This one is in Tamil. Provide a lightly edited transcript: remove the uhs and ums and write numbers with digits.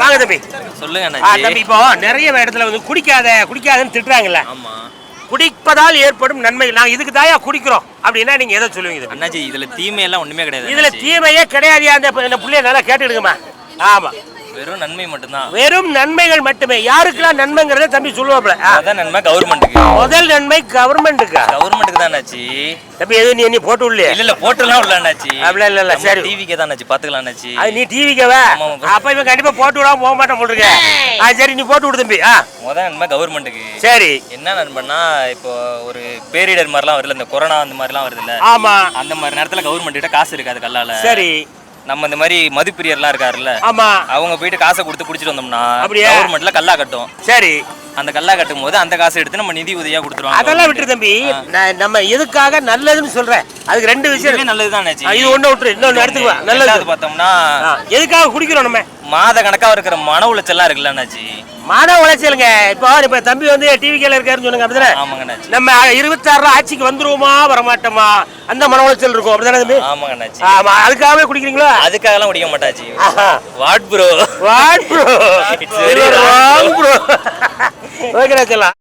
வாங்க தம்பி. சொல்லுங்க தம்பி, இப்போ நிறைய இடத்துல வந்து குடிக்காதன்னு திட்டுறாங்கல்ல. ஆமா. குடிப்பதால் ஏற்படும் நன்மை நாங்க இதுக்கு தாயா குடிக்கிறோம் அப்படின்னா நீங்க எதை சொல்லுவீங்க அண்ணாச்சி? இதுல தீமையெல்லாம் ஒண்ணுமே கிடையாது. இதுல தீமையே கிடையாது. அந்த புள்ளைய நல்லா கேட்டுடுங்கம்மா. ஆமா, வெறும் நன்மை மட்டும்தான். வெறும் நன்மைகள் மட்டுமே. யாருக்கெல்லாம் நன்மைங்கிறத தம்பி சொல்லுவாப்ல. அதான் நன்மை கவர்மெண்ட்டுக்கு. முதல் நன்மை கவர்மெண்ட்டுக்கு. கவர்மெண்ட்டுக்கு தான் அண்ணாச்சி. தம்பி எது நீ போட்டு உள்ளே? இல்ல போட்டுலாம் உள்ள அண்ணாச்சி. அப்படிலாம் இல்ல. சரி, டிவிக்கே தான் அண்ணாச்சி, பாத்துக்கலாம் அண்ணாச்சி. அது நீ டிவிக்கவா? அப்ப இவன் கண்டிப்பா போட்டு விடாம போக மாட்டேன் போட்டுருக்க. சரி, நீ போட்டு விடு தம்பி. முதல் நன்மை கவர்மெண்ட்டுக்கு. சரி, என்ன நன்மைன்னா, இப்போ ஒரு பேரிடர் மாதிரிலாம் வருதுல்ல, இந்த கொரோனா அந்த மாதிரிலாம் வருது இல்ல. ஆமா, அந்த மாதிரி நேரத்துல கவர்மெண்ட் கிட்ட காசு இருக்காது கல்லால. சரி. நம்ம இந்த மாதிரி மதுப்பிரியர்லாம் இருக்காருல்ல, ஆமா, அவங்க போயிட்டு காசை கொடுத்து குடிச்சிட்டு வந்தோம்னா அப்படியே கவர்மெண்ட்ல கல்லா கட்டும். சரி, அந்த கல்லா கட்டும் போது அந்த காசை எடுத்து நம்ம நிதி உதவியா கொடுத்துருவாங்க. அதெல்லாம் விட்டு தம்பி, நம்ம எதுக்காக நல்லதுன்னு சொல்றேன். அதுக்கு ரெண்டு விஷயம் நல்லதுதான். இது ஒண்ணு விட்டுரு, இன்னொன்னு எடுத்துக்குவா. நல்லது பார்த்தோம்னா எதுக்காக குடிக்கிறோம்? நம்ம மாத கணக்கா இருக்கிற மன உளைச்சல்லாம் இருக்குல்ல அண்ணாச்சி. மன உளைச்சலுங்க. இப்போ தம்பி வந்து டிவி கேல இருக்காருன்னு சொன்னாங்க அப்படிதானே? ஆமாங்க அண்ணாச்சி. நம்ம 26 ஆட்சிக்கு வந்துருவோமா வரமாட்டோமா அந்த மன உளைச்சல் இருக்கும் அப்படிதானே தம்பி? ஆமாங்க அண்ணாச்சி. ஆமா, அதுக்காகவே குடிக்கிறீங்களா? அதுக்காகலாம் குடிக்க மாட்டாச்சி. What bro. ஓகே, சொல்லலாம்.